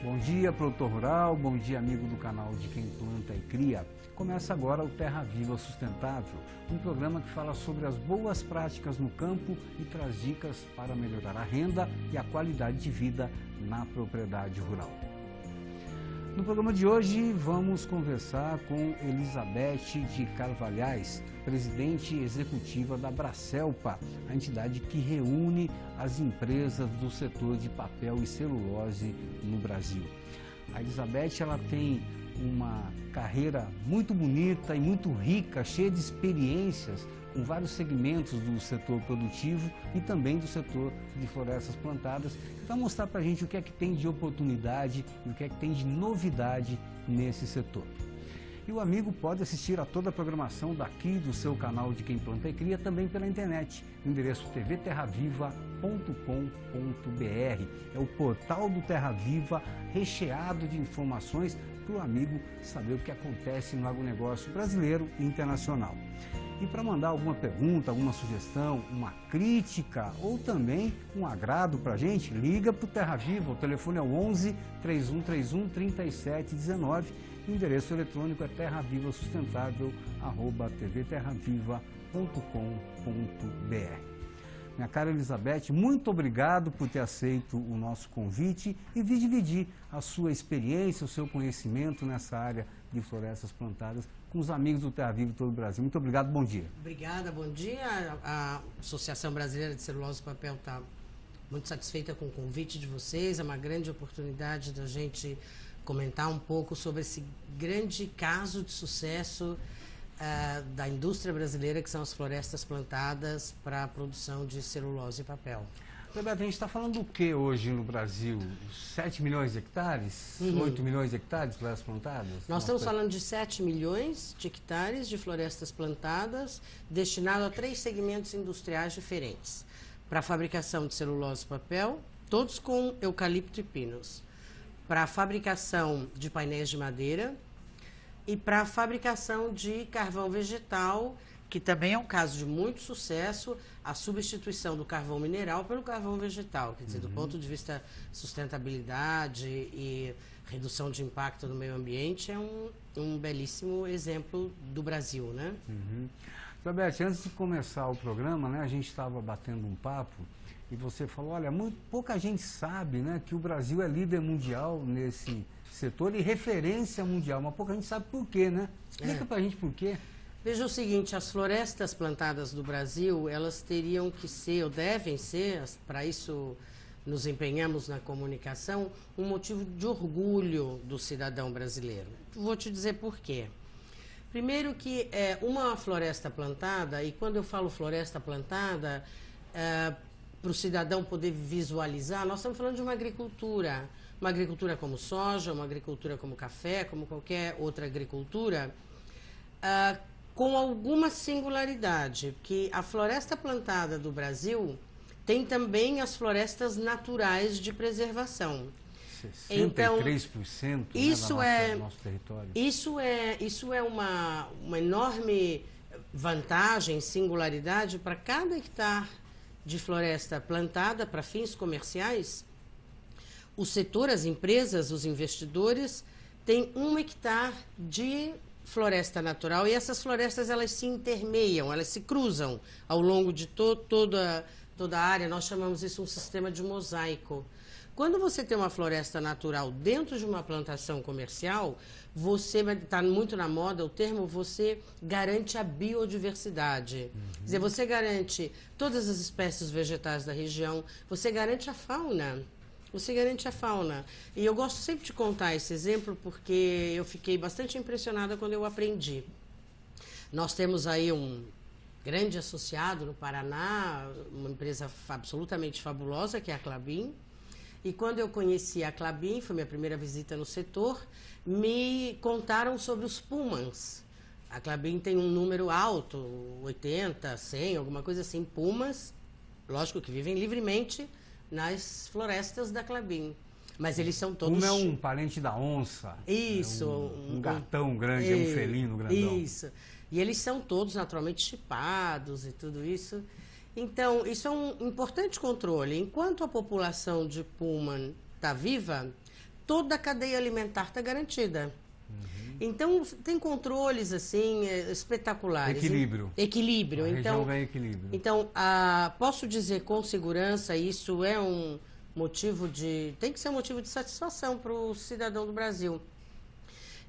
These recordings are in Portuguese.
Bom dia, produtor rural, bom dia, amigo do canal de Quem Planta e Cria. Começa agora o Terra Viva Sustentável, um programa que fala sobre as boas práticas no campo e traz dicas para melhorar a renda e a qualidade de vida na propriedade rural. No programa de hoje vamos conversar com Elizabeth de Carvalhais, presidente executiva da Bracelpa, a entidade que reúne as empresas do setor de papel e celulose no Brasil. A Elizabeth ela tem uma carreira muito bonita e muito rica, cheia de experiências com vários segmentos do setor produtivo e também do setor de florestas plantadas, que vai mostrar para a gente o que é que tem de oportunidade e o que é que tem de novidade nesse setor. E o amigo pode assistir a toda a programação daqui do seu canal de Quem Planta e Cria também pela internet, no endereço tvterraviva.com.br. É o portal do Terra Viva, recheado de informações para o amigo saber o que acontece no agronegócio brasileiro e internacional. E para mandar alguma pergunta, alguma sugestão, uma crítica ou também um agrado para a gente, liga para o Terra Viva, o telefone é o 11 3131 3719 e o endereço eletrônico é terraviva.tvterraviva.com.br. Minha cara Elizabeth, muito obrigado por ter aceito o nosso convite e vir dividir a sua experiência, o seu conhecimento nessa área de florestas plantadas com os amigos do Terra Viva de todo o Brasil. Muito obrigado, bom dia. Obrigada, bom dia. A Associação Brasileira de Celulose e Papel está muito satisfeita com o convite de vocês. É uma grande oportunidade da gente comentar um pouco sobre esse grande caso de sucesso da indústria brasileira, que são as florestas plantadas para a produção de celulose e papel. Roberto, a gente está falando do que hoje no Brasil? 7 milhões de hectares? 8 milhões de hectares de florestas plantadas? Nós estamos falando de 7 milhões de hectares de florestas plantadas, destinado a 3 segmentos industriais diferentes. Para a fabricação de celulose e papel, todos com eucalipto e pinos. Para a fabricação de painéis de madeira e para a fabricação de carvão vegetal, que também é um caso de muito sucesso, a substituição do carvão mineral pelo carvão vegetal. Quer dizer, do ponto de vista sustentabilidade e redução de impacto no meio ambiente, é um belíssimo exemplo do Brasil, né? Roberto, antes de começar o programa, né, a gente estava batendo um papo e você falou, olha, pouca gente sabe, né, que o Brasil é líder mundial nesse setor e referência mundial, mas pouca gente sabe por quê, né? Explica pra gente por quê. Veja o seguinte, as florestas plantadas do Brasil, elas teriam que ser, ou devem ser, para isso nos empenhamos na comunicação, um motivo de orgulho do cidadão brasileiro. Vou te dizer por quê. Primeiro que uma floresta plantada, e quando eu falo floresta plantada, para o cidadão poder visualizar, nós estamos falando de uma agricultura como soja, uma agricultura como café, como qualquer outra agricultura, com alguma singularidade, que a floresta plantada do Brasil tem também as florestas naturais de preservação. 63%, então, isso do nosso território. Isso é uma enorme vantagem, singularidade para cada hectare de floresta plantada para fins comerciais. O setor, as empresas, os investidores têm 1 hectare de floresta natural e essas florestas elas se intermeiam, elas se cruzam ao longo de toda a área. Nós chamamos isso um sistema de mosaico. Quando você tem uma floresta natural dentro de uma plantação comercial, você está muito na moda o termo, você garante a biodiversidade. Quer dizer, você garante todas as espécies vegetais da região, você garante a fauna. E eu gosto sempre de contar esse exemplo porque eu fiquei bastante impressionada quando eu aprendi. Nós temos aí um grande associado no Paraná, uma empresa absolutamente fabulosa, que é a Klabin. E quando eu conheci a Klabin, foi minha primeira visita no setor, me contaram sobre os pumas. A Klabin tem um número alto, 80, 100, alguma coisa assim, pumas, lógico que vivem livremente nas florestas da Klabin. Mas eles são todos... Puma é um parente da onça. Isso. Um gatão grande, um felino grandão. Isso. E eles são todos naturalmente chipados e tudo isso. Então, isso é um importante controle. Enquanto a população de puma está viva, toda a cadeia alimentar está garantida. Então, tem controles, assim, espetaculares. Equilíbrio. Equilíbrio. A região ganha equilíbrio. Então, posso dizer com segurança, isso é um motivo tem que ser um motivo de satisfação para o cidadão do Brasil,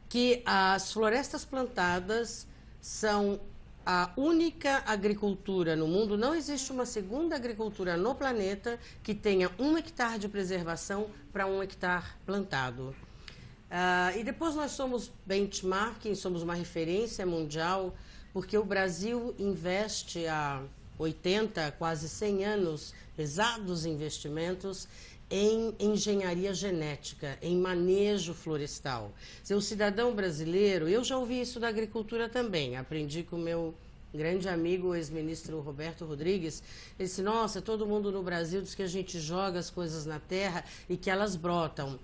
que as florestas plantadas são a única agricultura no mundo, não existe uma segunda agricultura no planeta que tenha 1 hectare de preservação para 1 hectare plantado. E depois nós somos benchmarking, somos uma referência mundial, porque o Brasil investe há 80, quase 100 anos, pesados investimentos em engenharia genética, em manejo florestal. O cidadão brasileiro, eu já ouvi isso da agricultura também, aprendi com o meu grande amigo, o ex-ministro Roberto Rodrigues. Ele disse, nossa, todo mundo no Brasil diz que a gente joga as coisas na terra e que elas brotam.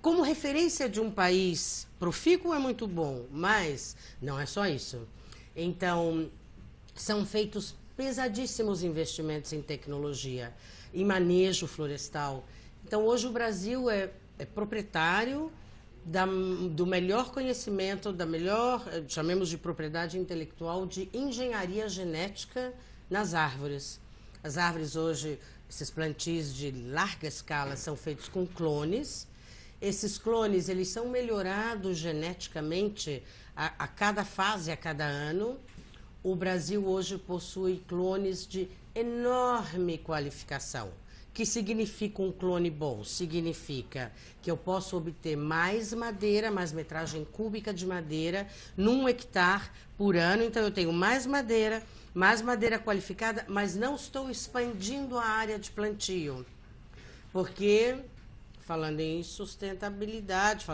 Como referência de um país profícuo é muito bom, mas não é só isso. Então, são feitos pesadíssimos investimentos em tecnologia, em manejo florestal. Então, hoje o Brasil é proprietário do melhor conhecimento, da melhor, chamemos de propriedade intelectual, de engenharia genética nas árvores. As árvores hoje, esses plantios de larga escala são feitos com clones. Esses clones, eles são melhorados geneticamente a cada fase, a cada ano. O Brasil hoje possui clones de enorme qualificação. Que significa um clone bom? Significa que eu posso obter mais madeira, mais metragem cúbica de madeira, num hectare por ano. Então, eu tenho mais madeira qualificada, mas não estou expandindo a área de plantio. Porque, falando em sustentabilidade,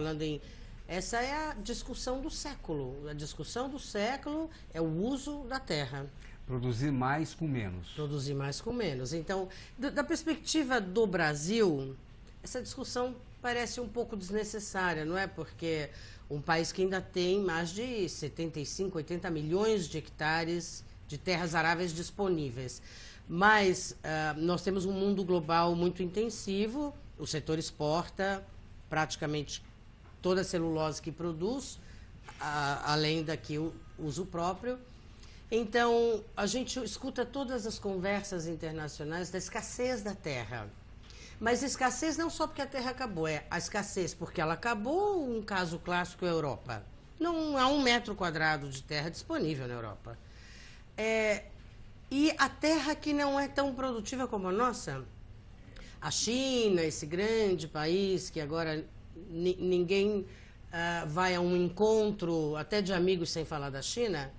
essa é a discussão do século. A discussão do século é o uso da terra. Produzir mais com menos. Produzir mais com menos. Então, da perspectiva do Brasil, essa discussão parece um pouco desnecessária, não é? Porque um país que ainda tem mais de 75, 80 milhões de hectares de terras aráveis disponíveis. Mas nós temos um mundo global muito intensivo, o setor exporta praticamente toda a celulose que produz, além daqui o uso próprio. Então, a gente escuta todas as conversas internacionais da escassez da terra. Mas escassez não só porque a terra acabou, é a escassez porque ela acabou, um caso clássico é a Europa. Não há 1 metro quadrado de terra disponível na Europa. E a terra que não é tão produtiva como a nossa, a China, esse grande país que agora ninguém vai a um encontro, até de amigos sem falar da China,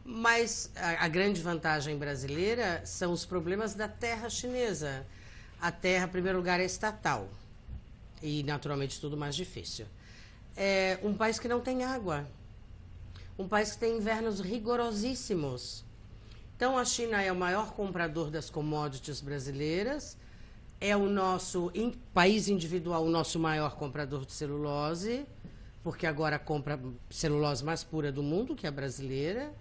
mas a grande vantagem brasileira são os problemas da terra chinesa. A terra, em primeiro lugar, é estatal e, naturalmente, tudo mais difícil. É um país que não tem água, um país que tem invernos rigorosíssimos. Então, a China é o maior comprador das commodities brasileiras, é o nosso país individual, o nosso maior comprador de celulose, porque agora compra celulose mais pura do mundo, que é a brasileira,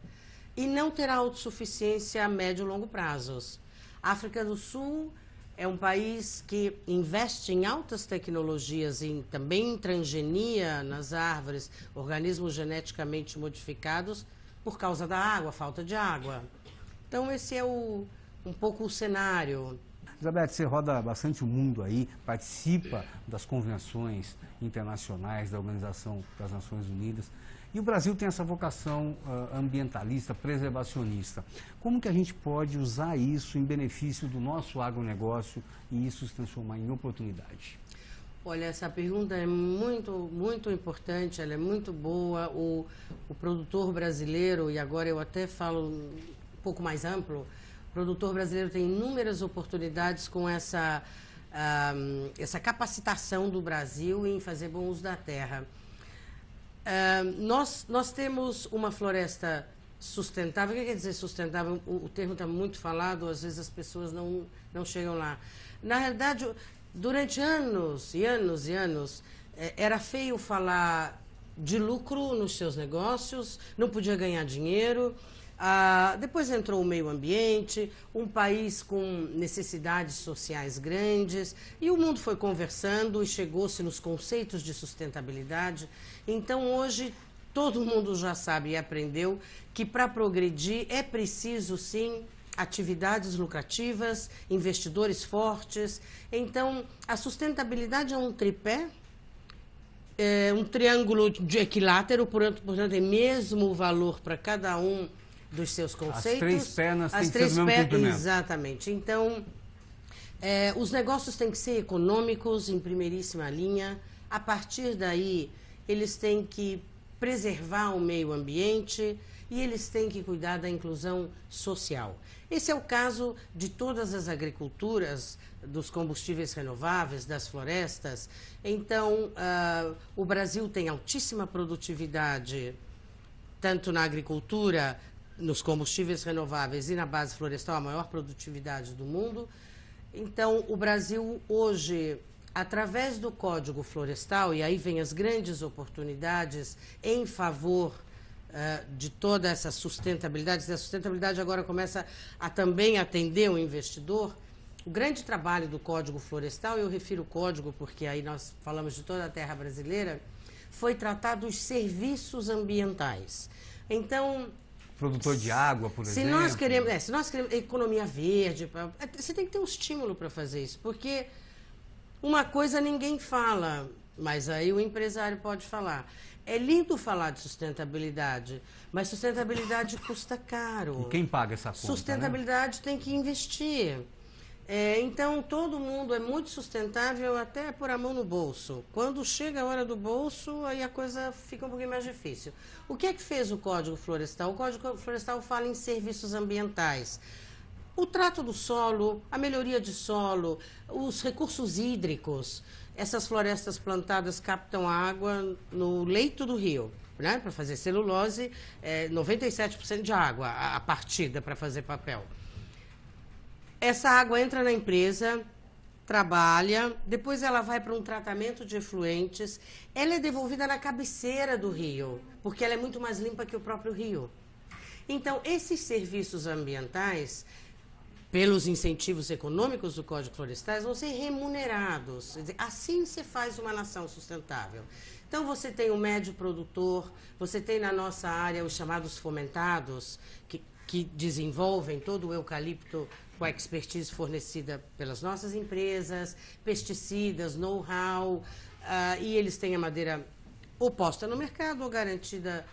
e não terá autossuficiência a médio e longo prazos. A África do Sul é um país que investe em altas tecnologias, também em transgenia nas árvores, organismos geneticamente modificados, por causa da água, falta de água. Então, esse é um pouco o cenário. Elizabeth, você roda bastante o mundo aí, participa das convenções internacionais da Organização das Nações Unidas. E o Brasil tem essa vocação ambientalista, preservacionista. Como que a gente pode usar isso em benefício do nosso agronegócio e isso se transformar em oportunidade? Olha, essa pergunta é muito, muito importante, ela é muito boa. O produtor brasileiro, e agora eu até falo um pouco mais amplo, o produtor brasileiro tem inúmeras oportunidades com essa capacitação do Brasil em fazer bom uso da terra. Nós temos uma floresta sustentável. O que quer dizer sustentável? O termo está muito falado, às vezes as pessoas não chegam lá. Na realidade, durante anos e anos e anos, era feio falar de lucro nos seus negócios, não podia ganhar dinheiro, Depois entrou o meio ambiente, um país com necessidades sociais grandes, e o mundo foi conversando e chegou-se nos conceitos de sustentabilidade. Então, hoje, todo mundo já sabe e aprendeu que para progredir é preciso, sim, atividades lucrativas, investidores fortes. Então, a sustentabilidade é um tripé, um triângulo de equilátero, portanto, tem mesmo valor para cada um dos seus conceitos. As três pernas têm que ser do mesmo comprimento. Exatamente. Então, os negócios têm que ser econômicos, em primeiríssima linha. A partir daí, eles têm que preservar o meio ambiente e eles têm que cuidar da inclusão social. Esse é o caso de todas as agriculturas, dos combustíveis renováveis, das florestas. Então, o Brasil tem altíssima produtividade, tanto na agricultura, nos combustíveis renováveis e na base florestal, a maior produtividade do mundo. Então, o Brasil hoje, através do Código Florestal, e aí vem as grandes oportunidades em favor de toda essa sustentabilidade, a sustentabilidade agora começa a também atender o investidor. O grande trabalho do Código Florestal, eu refiro código porque aí nós falamos de toda a terra brasileira, foi tratar dos serviços ambientais. Então, produtor de água, por exemplo. Se nós queremos economia verde, você tem que ter um estímulo para fazer isso, porque uma coisa ninguém fala, mas aí o empresário pode falar. É lindo falar de sustentabilidade, mas sustentabilidade custa caro. E quem paga essa conta? Sustentabilidade, né? Tem que investir. Então, todo mundo é muito sustentável até pôr a mão no bolso. Quando chega a hora do bolso, aí a coisa fica um pouquinho mais difícil. O que é que fez o Código Florestal? O Código Florestal fala em serviços ambientais. O trato do solo, a melhoria de solo, os recursos hídricos. Essas florestas plantadas captam água no leito do rio, né? Para fazer celulose, 97% de água a partida para fazer papel. Essa água entra na empresa, trabalha, depois ela vai para um tratamento de efluentes, ela é devolvida na cabeceira do rio, porque ela é muito mais limpa que o próprio rio. Então, esses serviços ambientais, pelos incentivos econômicos do Código Florestais, vão ser remunerados. Quer dizer, assim se faz uma nação sustentável. Então, você tem o médio produtor, você tem na nossa área os chamados fomentados, que desenvolvem todo o eucalipto com a expertise fornecida pelas nossas empresas, pesticidas, know-how, e eles têm a madeira ou posta no mercado ou garantida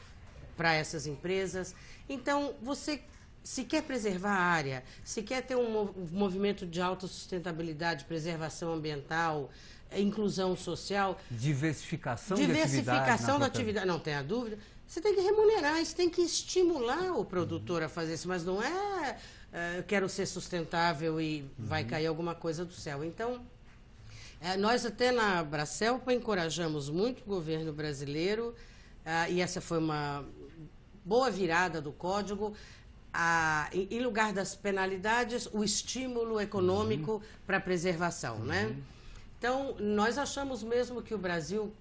para essas empresas. Então, você, se quer preservar a área, se quer ter um movimento de alta sustentabilidade, preservação ambiental, inclusão social... Diversificação da atividade, não tenha dúvida. Você tem que remunerar, você tem que estimular o produtor a fazer isso, mas não é... eu quero ser sustentável e vai cair alguma coisa do céu. Então, nós até na Bracelpa encorajamos muito o governo brasileiro, e essa foi uma boa virada do código, em lugar das penalidades, o estímulo econômico para a preservação, né? Então, nós achamos mesmo que o Brasil,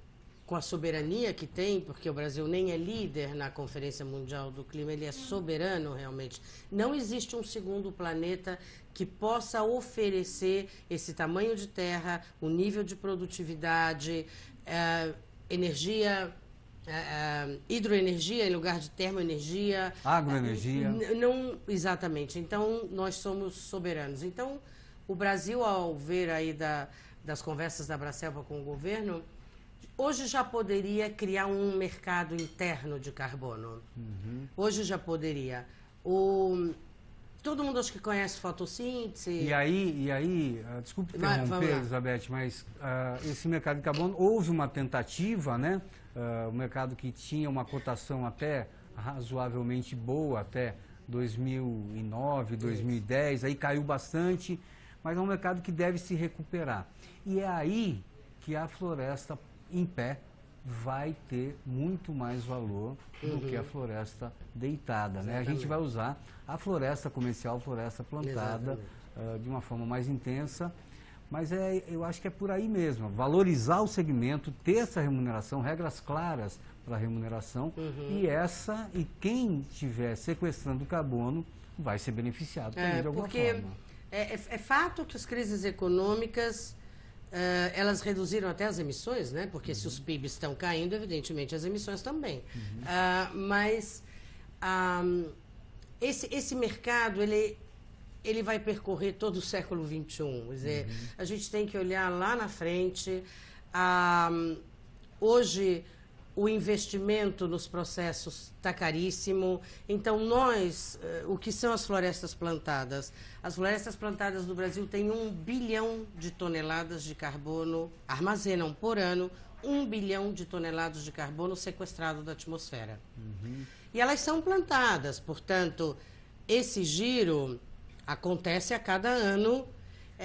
com a soberania que tem, porque o Brasil nem é líder na Conferência Mundial do Clima, ele é soberano realmente. Não existe um segundo planeta que possa oferecer esse tamanho de terra, o nível de produtividade, energia, hidroenergia em lugar de termoenergia. Agroenergia. Não, exatamente. Então, nós somos soberanos. Então, o Brasil, ao ver aí das conversas da Bracelpa com o governo, hoje já poderia criar um mercado interno de carbono. Hoje já poderia. Todo mundo acho que conhece fotossíntese. E aí desculpe interromper, Elizabeth, mas esse mercado de carbono, houve uma tentativa, né? O mercado que tinha uma cotação até razoavelmente boa, até 2009, 2010, aí caiu bastante, mas é um mercado que deve se recuperar. E é aí que a floresta em pé vai ter muito mais valor do que a floresta deitada, né? A gente vai usar a floresta comercial, floresta plantada de uma forma mais intensa, Mas eu acho que é por aí mesmo, valorizar o segmento, ter essa remuneração, regras claras para a remuneração, e quem estiver sequestrando carbono vai ser beneficiado também de alguma forma. É fato que as crises econômicas, elas reduziram até as emissões, né? Porque se os PIBs estão caindo, evidentemente as emissões também. Mas esse mercado, ele vai percorrer todo o século XXI. Quer dizer, a gente tem que olhar lá na frente. Hoje, o investimento nos processos está caríssimo. Então, o que são as florestas plantadas? As florestas plantadas do Brasil têm 1 bilhão de toneladas de carbono, armazenam por ano 1 bilhão de toneladas de carbono sequestrado da atmosfera. E elas são plantadas, portanto, esse giro acontece a cada ano.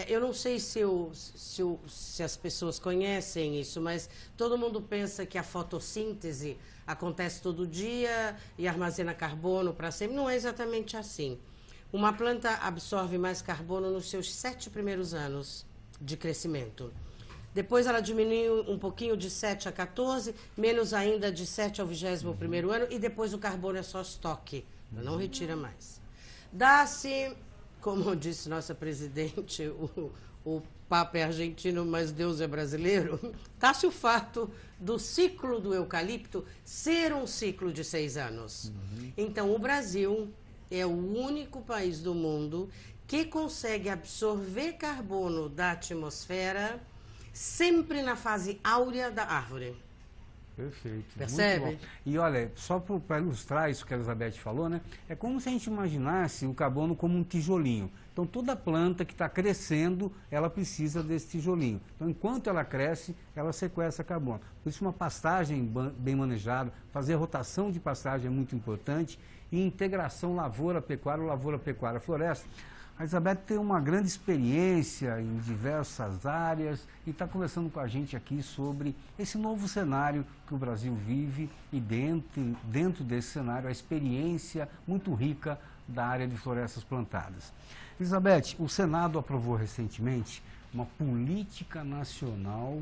Eu não sei se as pessoas conhecem isso, mas todo mundo pensa que a fotossíntese acontece todo dia e armazena carbono para sempre. Não é exatamente assim. Uma planta absorve mais carbono nos seus 7 primeiros anos de crescimento. Depois ela diminui um pouquinho de 7 a 14, menos ainda de 7 ao 21º ano, e depois o carbono é só estoque, não retira mais. Dá-se, como disse nossa presidente, o Papa é argentino, mas Deus é brasileiro, dá-se o fato do ciclo do eucalipto ser um ciclo de 6 anos. Então, o Brasil é o único país do mundo que consegue absorver carbono da atmosfera sempre na fase áurea da árvore. Perfeito. Percebe? Muito bom. E olha, só para ilustrar isso que a Elizabeth falou, né? É como se a gente imaginasse o carbono como um tijolinho. Então, toda planta que está crescendo, ela precisa desse tijolinho. Então, enquanto ela cresce, ela sequestra carbono. Por isso, uma pastagem bem manejada, fazer rotação de pastagem é muito importante, e integração lavoura-pecuária ou lavoura-pecuária-floresta. A Elizabeth tem uma grande experiência em diversas áreas e está conversando com a gente aqui sobre esse novo cenário que o Brasil vive e dentro desse cenário a experiência muito rica da área de florestas plantadas. Elizabeth, o Senado aprovou recentemente uma política nacional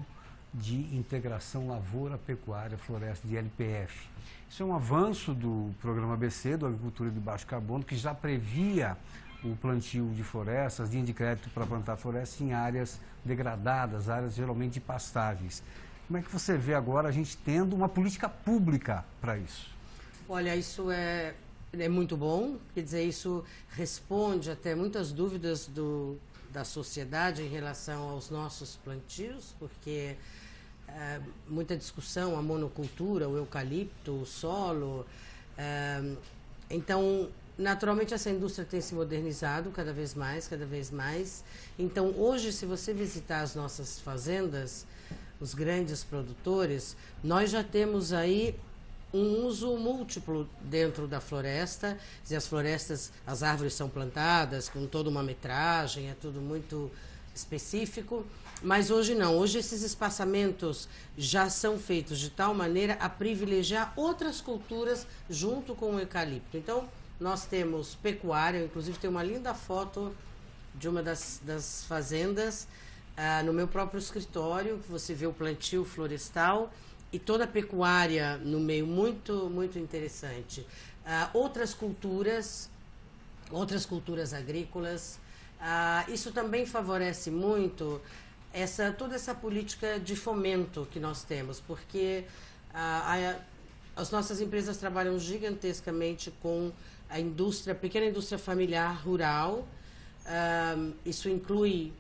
de integração lavoura-pecuária-floresta, de LPF. Isso é um avanço do programa ABC, do Agricultura de Baixo Carbono, que já previa o plantio de florestas, linha de crédito para plantar florestas em áreas degradadas, áreas geralmente de pastagens. Como é que você vê agora a gente tendo uma política pública para isso? Olha, isso é muito bom, quer dizer, isso responde até muitas dúvidas da sociedade em relação aos nossos plantios, porque muita discussão, a monocultura, o eucalipto, o solo. Então, naturalmente, essa indústria tem se modernizado cada vez mais, cada vez mais. Então, hoje, se você visitar as nossas fazendas, os grandes produtores, nós já temos aí um uso múltiplo dentro da floresta. As florestas, as árvores são plantadas com toda uma metragem, é tudo muito específico. Mas hoje não, hoje esses espaçamentos já são feitos de tal maneira a privilegiar outras culturas junto com o eucalipto. Então, nós temos pecuária, inclusive tem uma linda foto de uma das fazendas no meu próprio escritório, que você vê o plantio florestal e toda a pecuária no meio, muito, muito interessante. Outras culturas agrícolas, isso também favorece muito toda essa política de fomento que nós temos, porque as nossas empresas trabalham gigantescamente com a pequena indústria familiar rural. Isso inclui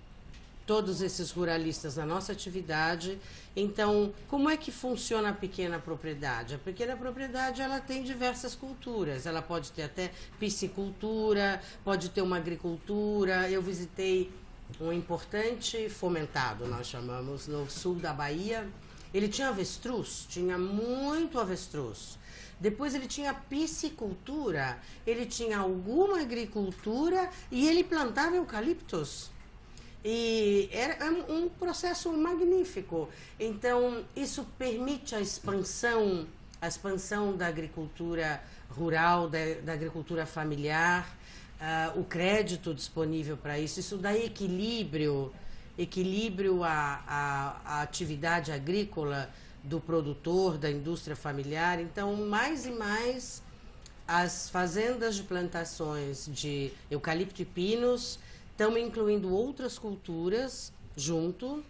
todos esses ruralistas na nossa atividade. Então, como é que funciona a pequena propriedade? A pequena propriedade, ela tem diversas culturas. Ela pode ter até piscicultura, pode ter uma agricultura. Eu visitei um importante fomentado, nós chamamos, no sul da Bahia. Ele tinha avestruz, tinha muito avestruz. Depois ele tinha piscicultura, ele tinha alguma agricultura e ele plantava eucaliptos. E era um processo magnífico. Então, isso permite a expansão da agricultura rural, da agricultura familiar, o crédito disponível para isso. Isso dá equilíbrio equilíbrio à atividade agrícola do produtor, da indústria familiar. Então, mais e mais, as fazendas de plantações de eucalipto e pinos estão incluindo outras culturas junto,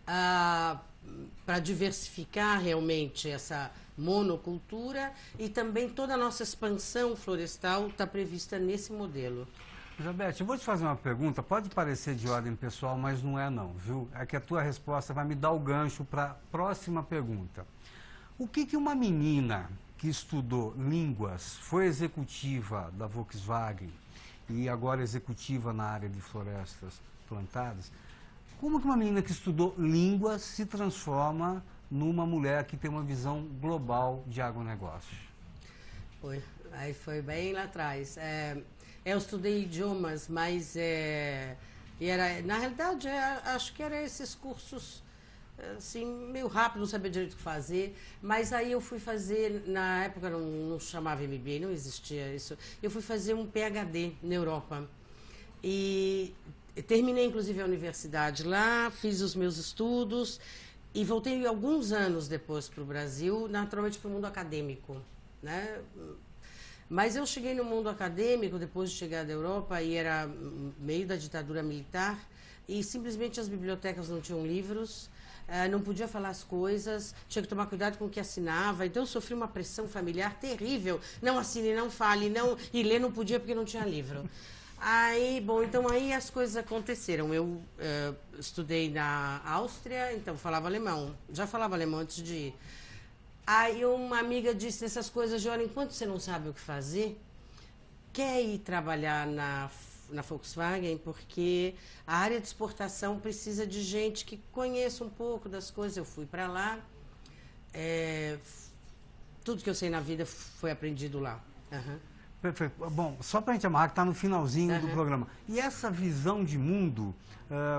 para diversificar realmente essa monocultura, e também toda a nossa expansão florestal está prevista nesse modelo. Elizabeth, eu vou te fazer uma pergunta, pode parecer de ordem pessoal, mas não é não, viu? É que a tua resposta vai me dar o gancho para a próxima pergunta. O que uma menina que estudou línguas, foi executiva da Volkswagen e agora executiva na área de florestas plantadas, como que uma menina que estudou línguas se transforma numa mulher que tem uma visão global de agronegócio? Aí foi bem lá atrás. Eu estudei idiomas, mas na realidade, acho que eram esses cursos assim, meio rápido, não sabia direito o que fazer, mas aí eu fui fazer, na época não chamava MBA, não existia isso, eu fui fazer um PhD na Europa. E terminei, inclusive, a universidade lá, fiz os meus estudos e voltei alguns anos depois para o Brasil, naturalmente para o mundo acadêmico, né? Mas eu cheguei no mundo acadêmico depois de chegar da Europa, e era meio da ditadura militar, e simplesmente as bibliotecas não tinham livros, não podia falar as coisas, tinha que tomar cuidado com o que assinava, então eu sofri uma pressão familiar terrível. Não assine, não fale, e ler não podia porque não tinha livro. Então aí as coisas aconteceram. Eu estudei na Áustria, então falava alemão. Já falava alemão antes de ir. Aí uma amiga disse essas coisas de, olha, enquanto você não sabe o que fazer, quer ir trabalhar na Volkswagen, porque a área de exportação precisa de gente que conheça um pouco das coisas. Eu fui para lá. Tudo que eu sei na vida foi aprendido lá. Uhum. Perfeito. Bom, só para a gente amarrar, que está no finalzinho do programa. E essa visão de mundo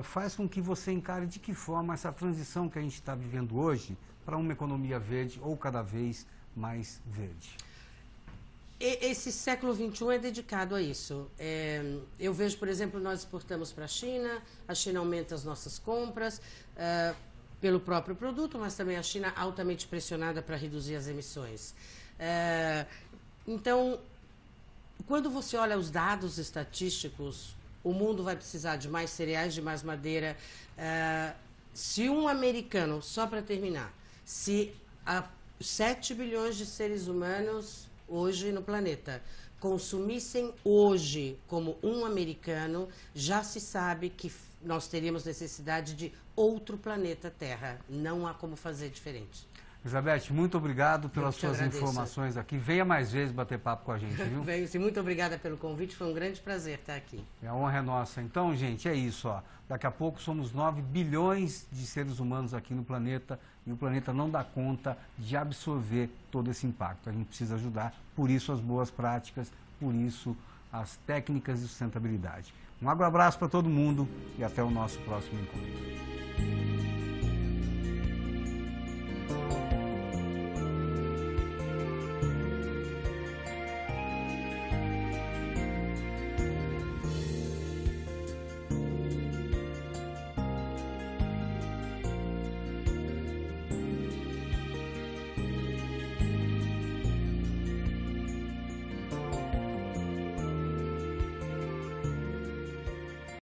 faz com que você encare de que forma essa transição que a gente está vivendo hoje para uma economia verde ou cada vez mais verde? Esse século XXI é dedicado a isso. Eu vejo, por exemplo, nós exportamos para a China aumenta as nossas compras pelo próprio produto, mas também a China altamente pressionada para reduzir as emissões. Então, quando você olha os dados estatísticos, o mundo vai precisar de mais cereais, de mais madeira. Se um americano, só para terminar, se 7 bilhões de seres humanos hoje no planeta consumissem hoje como um americano, já se sabe que nós teríamos necessidade de outro planeta Terra. Não há como fazer diferente. Elizabeth, muito obrigado pelas suas informações aqui. Venha mais vezes bater papo com a gente, viu? Venho sim, muito obrigada pelo convite, foi um grande prazer estar aqui. A honra é nossa. Então, gente, é isso, ó. Daqui a pouco somos 9 bilhões de seres humanos aqui no planeta, e o planeta não dá conta de absorver todo esse impacto. A gente precisa ajudar, por isso as boas práticas, por isso as técnicas de sustentabilidade. Um abraço para todo mundo e até o nosso próximo encontro.